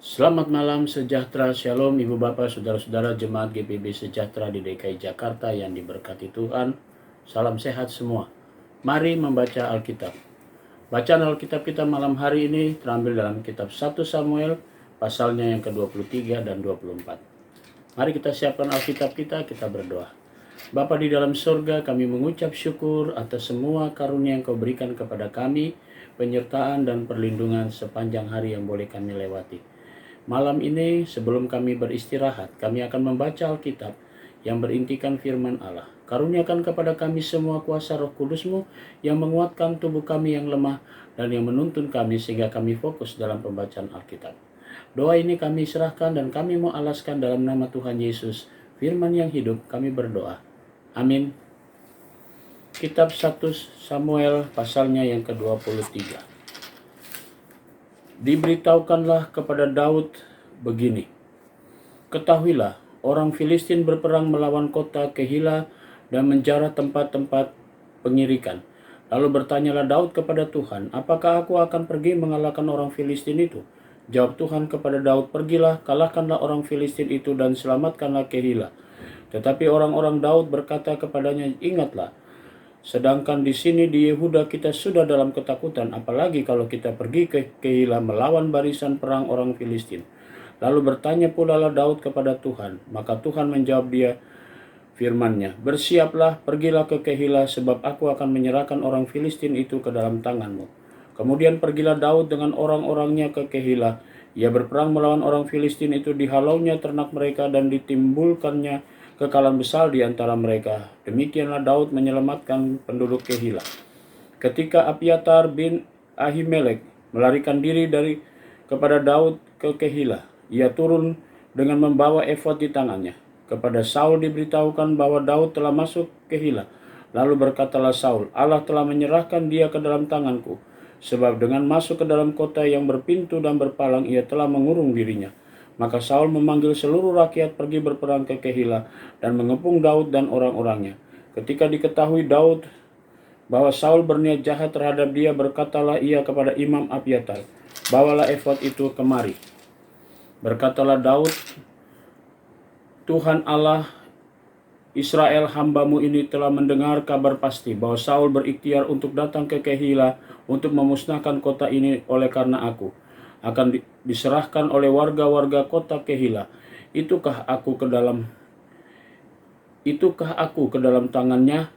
Selamat malam sejahtera, shalom Ibu Bapak, Saudara-saudara Jemaat GPB Sejahtera di DKI Jakarta yang diberkati Tuhan. Salam sehat semua. Mari membaca Alkitab. Bacaan Alkitab kita malam hari ini terambil dalam kitab 1 Samuel pasalnya yang ke-23 dan 24. Mari kita siapkan Alkitab kita berdoa. Bapa di dalam surga, kami mengucap syukur atas semua karunia yang Kau berikan kepada kami, penyertaan dan perlindungan sepanjang hari yang boleh kami lewati. Malam ini sebelum kami beristirahat, kami akan membaca Alkitab yang berintikan firman Allah. Karuniakan kepada kami semua kuasa Roh Kudus-Mu yang menguatkan tubuh kami yang lemah dan yang menuntun kami sehingga kami fokus dalam pembacaan Alkitab. Doa ini kami serahkan dan kami mau alaskan dalam nama Tuhan Yesus, firman yang hidup, kami berdoa. Amin. Kitab 1 Samuel pasalnya yang ke-23. Diberitahukanlah kepada Daud begini, ketahuilah, orang Filistin berperang melawan kota Kehila dan menjarah tempat-tempat pengirikan. Lalu bertanyalah Daud kepada Tuhan, apakah aku akan pergi mengalahkan orang Filistin itu? Jawab Tuhan kepada Daud, pergilah, kalahkanlah orang Filistin itu dan selamatkanlah Kehila. Tetapi orang-orang Daud berkata kepadanya, ingatlah, sedangkan di sini di Yehuda kita sudah dalam ketakutan, apalagi kalau kita pergi ke Kehila melawan barisan perang orang Filistin. Lalu bertanya pula Daud kepada Tuhan, maka Tuhan menjawab dia firman-Nya, bersiaplah, pergilah ke Kehila, sebab aku akan menyerahkan orang Filistin itu ke dalam tanganmu. Kemudian pergilah Daud dengan orang-orangnya ke Kehila. Ia berperang melawan orang Filistin itu, dihalaunya ternak mereka dan ditimbulkannya kekalahan besar di antara mereka. Demikianlah Daud menyelamatkan penduduk Kehila. Ketika Abiatar bin Ahimelek melarikan diri kepada Daud ke Kehila, ia turun dengan membawa efod di tangannya. Kepada Saul diberitahukan bahwa Daud telah masuk Kehila. Lalu berkatalah Saul, Allah telah menyerahkan dia ke dalam tanganku, sebab dengan masuk ke dalam kota yang berpintu dan berpalang ia telah mengurung dirinya. Maka Saul memanggil seluruh rakyat pergi berperang ke Kehila dan mengepung Daud dan orang-orangnya. Ketika diketahui Daud bahwa Saul berniat jahat terhadap dia, berkatalah ia kepada Imam Abiatar, bawalah efod itu kemari. Berkatalah Daud, Tuhan Allah Israel hamba-Mu ini telah mendengar kabar pasti bahwa Saul berikhtiar untuk datang ke Kehila untuk memusnahkan kota ini oleh karena aku akan diserahkan oleh warga-warga kota Kehila. Itukah aku ke dalam tangannya?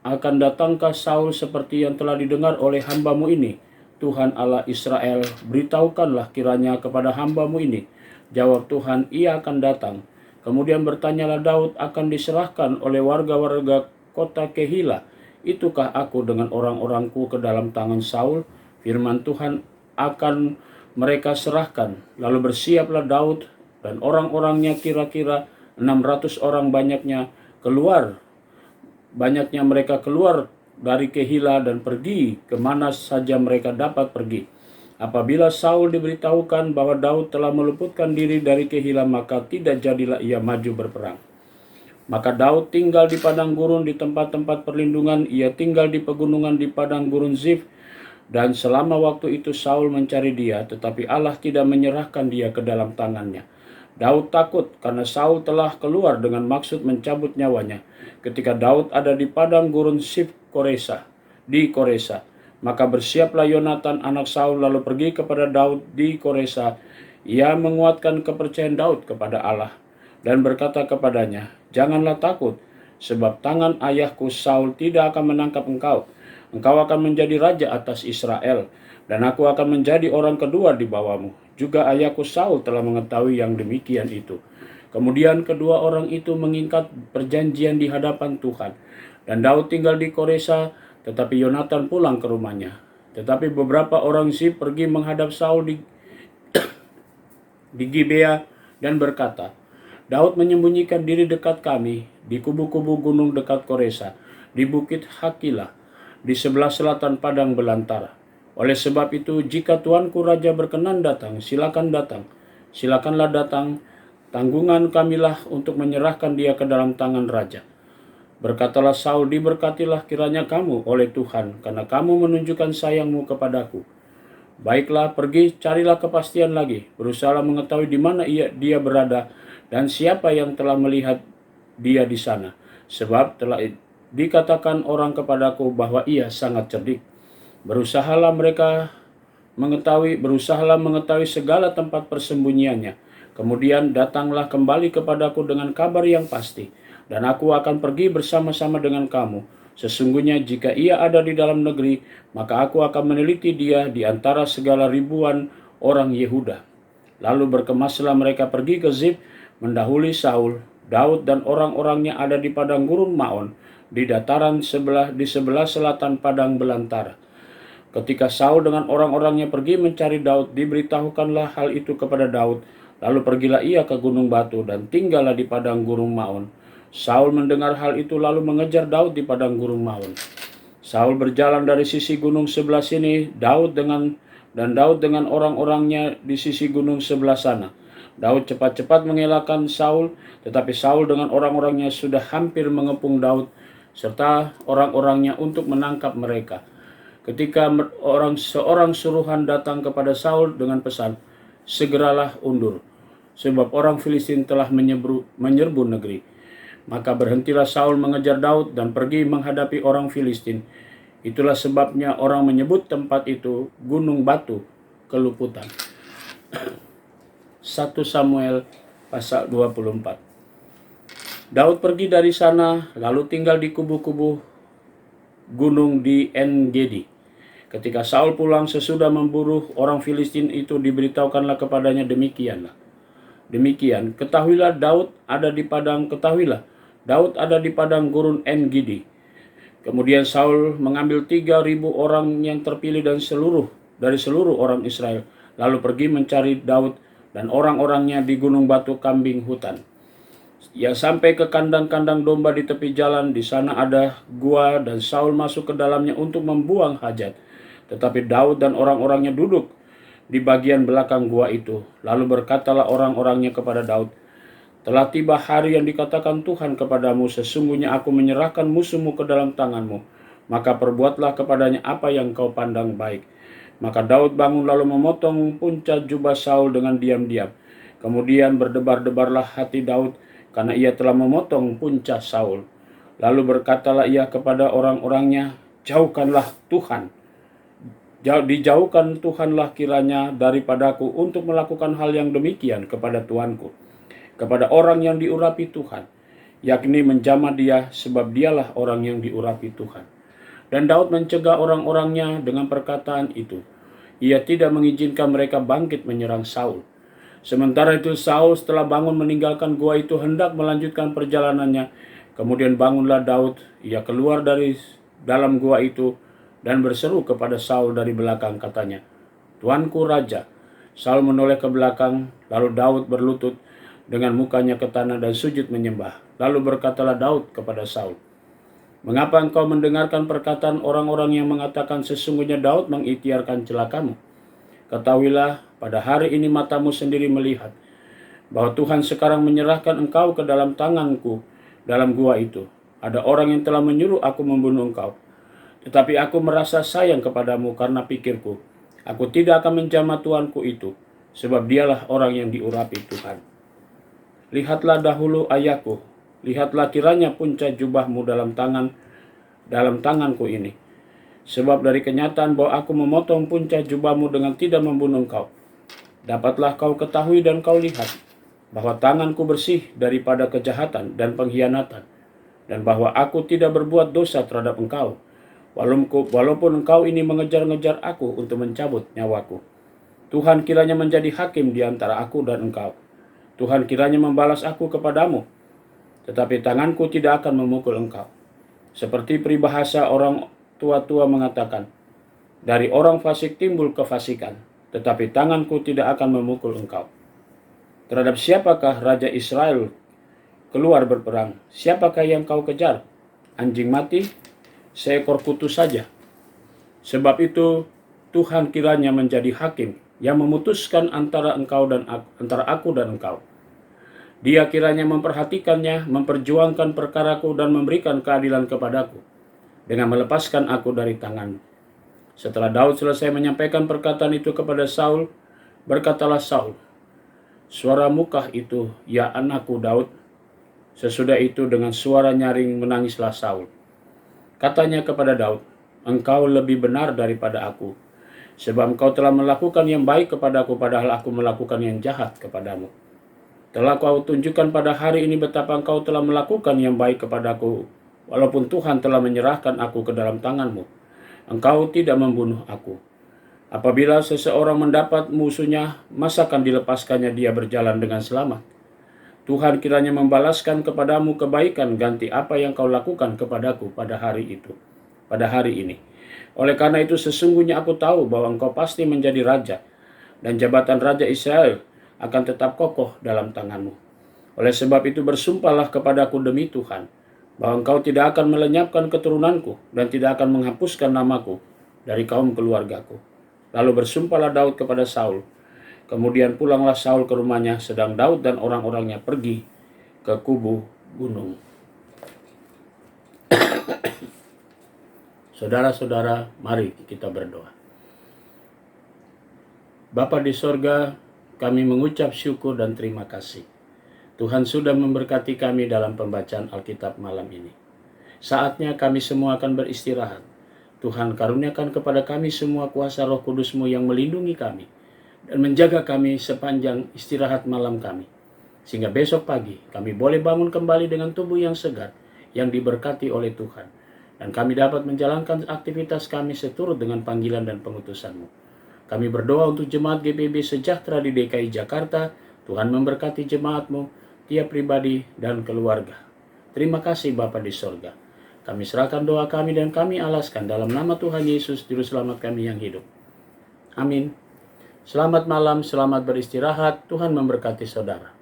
Akan datangkah Saul seperti yang telah didengar oleh hamba-Mu ini? Tuhan Allah Israel, beritahukanlah kiranya kepada hamba-Mu ini. Jawab Tuhan, ia akan datang. Kemudian bertanyalah Daud, akan diserahkan oleh warga-warga kota Kehila. Itukah aku dengan orang-orangku ke dalam tangan Saul? Firman Tuhan, akan mereka serahkan. Lalu bersiaplah Daud dan orang-orangnya, kira-kira 600 orang banyaknya mereka keluar dari Kehila dan pergi kemana saja mereka dapat pergi. Apabila Saul diberitahukan bahwa Daud telah meluputkan diri dari Kehila, maka tidak jadilah ia maju berperang. Maka Daud tinggal di padang gurun di tempat-tempat perlindungan, ia tinggal di pegunungan di padang gurun Zif. Dan selama waktu itu Saul mencari dia, tetapi Allah tidak menyerahkan dia ke dalam tangannya. Daud takut karena Saul telah keluar dengan maksud mencabut nyawanya. Ketika Daud ada di padang gurun Zif di Koresa, maka bersiaplah Yonatan anak Saul lalu pergi kepada Daud di Koresa. Ia menguatkan kepercayaan Daud kepada Allah dan berkata kepadanya, janganlah takut, sebab tangan ayahku Saul tidak akan menangkap engkau. Engkau akan menjadi raja atas Israel, dan aku akan menjadi orang kedua di bawahmu. Juga ayahku Saul telah mengetahui yang demikian itu. Kemudian kedua orang itu mengikat perjanjian di hadapan Tuhan. Dan Daud tinggal di Koresa, tetapi Yonatan pulang ke rumahnya. Tetapi beberapa orang Zif pergi menghadap Saul di Gibea dan berkata, Daud menyembunyikan diri dekat kami di kubu-kubu gunung dekat Koresa, di bukit Hakila, di sebelah selatan padang belantara. Oleh sebab itu, jika tuanku raja berkenan datang, silakanlah datang. Tanggungan kamilah untuk menyerahkan dia ke dalam tangan raja. Berkatalah Saul, diberkatilah kiranya kamu oleh Tuhan, karena kamu menunjukkan sayangmu kepadaku. Baiklah, pergi, carilah kepastian lagi. Berusahalah mengetahui di mana dia berada dan siapa yang telah melihat dia di sana. Sebab telah dikatakan orang kepadaku bahwa ia sangat cerdik. Berusahalah mengetahui segala tempat persembunyiannya. Kemudian datanglah kembali kepadaku dengan kabar yang pasti, dan aku akan pergi bersama-sama dengan kamu. Sesungguhnya jika ia ada di dalam negeri, maka aku akan meneliti dia di antara segala ribuan orang Yehuda. Lalu berkemaslah mereka pergi ke Zif, mendahului Saul. Daud dan orang-orangnya ada di padang gurun Maon, di dataran di sebelah selatan padang belantara. Ketika Saul dengan orang-orangnya pergi mencari Daud, diberitahukanlah hal itu kepada Daud. Lalu pergilah ia ke gunung batu dan tinggallah di padang gurun Maon. Saul mendengar hal itu lalu mengejar Daud di padang gurun Maon. Saul berjalan dari sisi gunung sebelah sini, Daud dengan orang-orangnya di sisi gunung sebelah sana. Daud cepat-cepat mengelakkan Saul, tetapi Saul dengan orang-orangnya sudah hampir mengepung Daud serta orang-orangnya untuk menangkap mereka. Ketika seorang suruhan datang kepada Saul dengan pesan, "Segeralah undur, sebab orang Filistin telah menyerbu negeri." Maka berhentilah Saul mengejar Daud dan pergi menghadapi orang Filistin. Itulah sebabnya orang menyebut tempat itu Gunung Batu Keluputan. 1 Samuel pasal 24. Daud pergi dari sana lalu tinggal di kubu-kubu gunung di En-Gedi. Ketika Saul pulang sesudah memburu orang Filistin itu, diberitahukanlah kepadanya demikian, ketahuilah Daud ada di padang gurun En-Gedi. Kemudian Saul mengambil 3.000 orang yang terpilih dari seluruh orang Israel, lalu pergi mencari Daud dan orang-orangnya di gunung batu kambing hutan. Ia sampai ke kandang-kandang domba di tepi jalan. Di sana ada gua dan Saul masuk ke dalamnya untuk membuang hajat. Tetapi Daud dan orang-orangnya duduk di bagian belakang gua itu. Lalu berkatalah orang-orangnya kepada Daud, "Telah tiba hari yang dikatakan Tuhan kepadamu, sesungguhnya aku menyerahkan musuhmu ke dalam tanganmu. Maka perbuatlah kepadanya apa yang kau pandang baik." Maka Daud bangun lalu memotong punca jubah Saul dengan diam-diam. Kemudian berdebar-debarlah hati Daud karena ia telah memotong punca Saul. Lalu berkatalah ia kepada orang-orangnya, Dijauhkan Tuhanlah kiranya daripadaku untuk melakukan hal yang demikian kepada Tuanku, kepada orang yang diurapi Tuhan, yakni menjamah dia, sebab dialah orang yang diurapi Tuhan." Dan Daud mencegah orang-orangnya dengan perkataan itu. Ia tidak mengizinkan mereka bangkit menyerang Saul. Sementara itu Saul setelah bangun meninggalkan gua itu hendak melanjutkan perjalanannya. Kemudian bangunlah Daud, ia keluar dari dalam gua itu dan berseru kepada Saul dari belakang, katanya, "Tuanku Raja." Saul menoleh ke belakang, lalu Daud berlutut dengan mukanya ke tanah dan sujud menyembah. Lalu berkatalah Daud kepada Saul, "Mengapa engkau mendengarkan perkataan orang-orang yang mengatakan sesungguhnya Daud mengikhtiarkan celakamu? Ketahuilah, pada hari ini matamu sendiri melihat bahwa Tuhan sekarang menyerahkan engkau ke dalam tanganku dalam gua itu. Ada orang yang telah menyuruh aku membunuh engkau. Tetapi aku merasa sayang kepadamu karena pikirku, aku tidak akan menjamah tuanku itu, sebab dialah orang yang diurapi Tuhan. Lihatlah dahulu ayahku, lihatlah kiranya punca jubahmu dalam tanganku ini. Sebab dari kenyataan bahwa aku memotong punca jubahmu dengan tidak membunuh engkau, dapatlah kau ketahui dan kau lihat bahwa tanganku bersih daripada kejahatan dan pengkhianatan, dan bahwa aku tidak berbuat dosa terhadap engkau, walaupun engkau ini mengejar-ngejar aku untuk mencabut nyawaku. Tuhan kiranya menjadi hakim di antara aku dan engkau. Tuhan kiranya membalas aku kepadamu, tetapi tanganku tidak akan memukul engkau. Seperti peribahasa orang tua-tua mengatakan, dari orang fasik timbul kefasikan, tetapi tanganku tidak akan memukul engkau. Terhadap siapakah Raja Israel keluar berperang? Siapakah yang kau kejar? Anjing mati? Seekor kutu saja. Sebab itu Tuhan kiranya menjadi hakim yang memutuskan antara aku dan engkau. Dia kiranya memperhatikannya, memperjuangkan perkaraku dan memberikan keadilan kepadaku dengan melepaskan aku dari tanganmu. Setelah Daud selesai menyampaikan perkataan itu kepada Saul, berkatalah Saul, "Suara Mukah itu, ya anakku Daud." Sesudah itu dengan suara nyaring menangislah Saul. Katanya kepada Daud, "Engkau lebih benar daripada aku, sebab engkau telah melakukan yang baik kepadaku, padahal aku melakukan yang jahat kepadamu. Telah kau tunjukkan pada hari ini betapa engkau telah melakukan yang baik kepadaku, walaupun Tuhan telah menyerahkan aku ke dalam tanganmu. Engkau tidak membunuh aku. Apabila seseorang mendapat musuhnya, masa akan dilepaskannya dia berjalan dengan selamat? Tuhan kiranya membalaskan kepadamu kebaikan ganti apa yang kau lakukan kepadaku pada hari ini. Oleh karena itu sesungguhnya aku tahu bahwa engkau pasti menjadi raja, dan jabatan Raja Israel akan tetap kokoh dalam tanganmu. Oleh sebab itu bersumpahlah kepadaku demi Tuhan, bahwa engkau tidak akan melenyapkan keturunanku dan tidak akan menghapuskan namaku dari kaum keluargaku." Lalu bersumpahlah Daud kepada Saul. Kemudian pulanglah Saul ke rumahnya, sedang Daud dan orang-orangnya pergi ke kubu gunung. Saudara-saudara, mari kita berdoa. Bapa di sorga, kami mengucap syukur dan terima kasih. Tuhan sudah memberkati kami dalam pembacaan Alkitab malam ini. Saatnya kami semua akan beristirahat. Tuhan karuniakan kepada kami semua kuasa Roh Kudus-Mu yang melindungi kami dan menjaga kami sepanjang istirahat malam kami. Sehingga besok pagi kami boleh bangun kembali dengan tubuh yang segar, yang diberkati oleh Tuhan. Dan kami dapat menjalankan aktivitas kami seturut dengan panggilan dan pengutusan-Mu. Kami berdoa untuk jemaat GPB Sejahtera di DKI Jakarta. Tuhan memberkati jemaat-Mu, tiap pribadi dan keluarga. Terima kasih Bapa di sorga. Kami serahkan doa kami dan kami alaskan dalam nama Tuhan Yesus, Juru Selamat kami yang hidup. Amin. Selamat malam, selamat beristirahat. Tuhan memberkati saudara.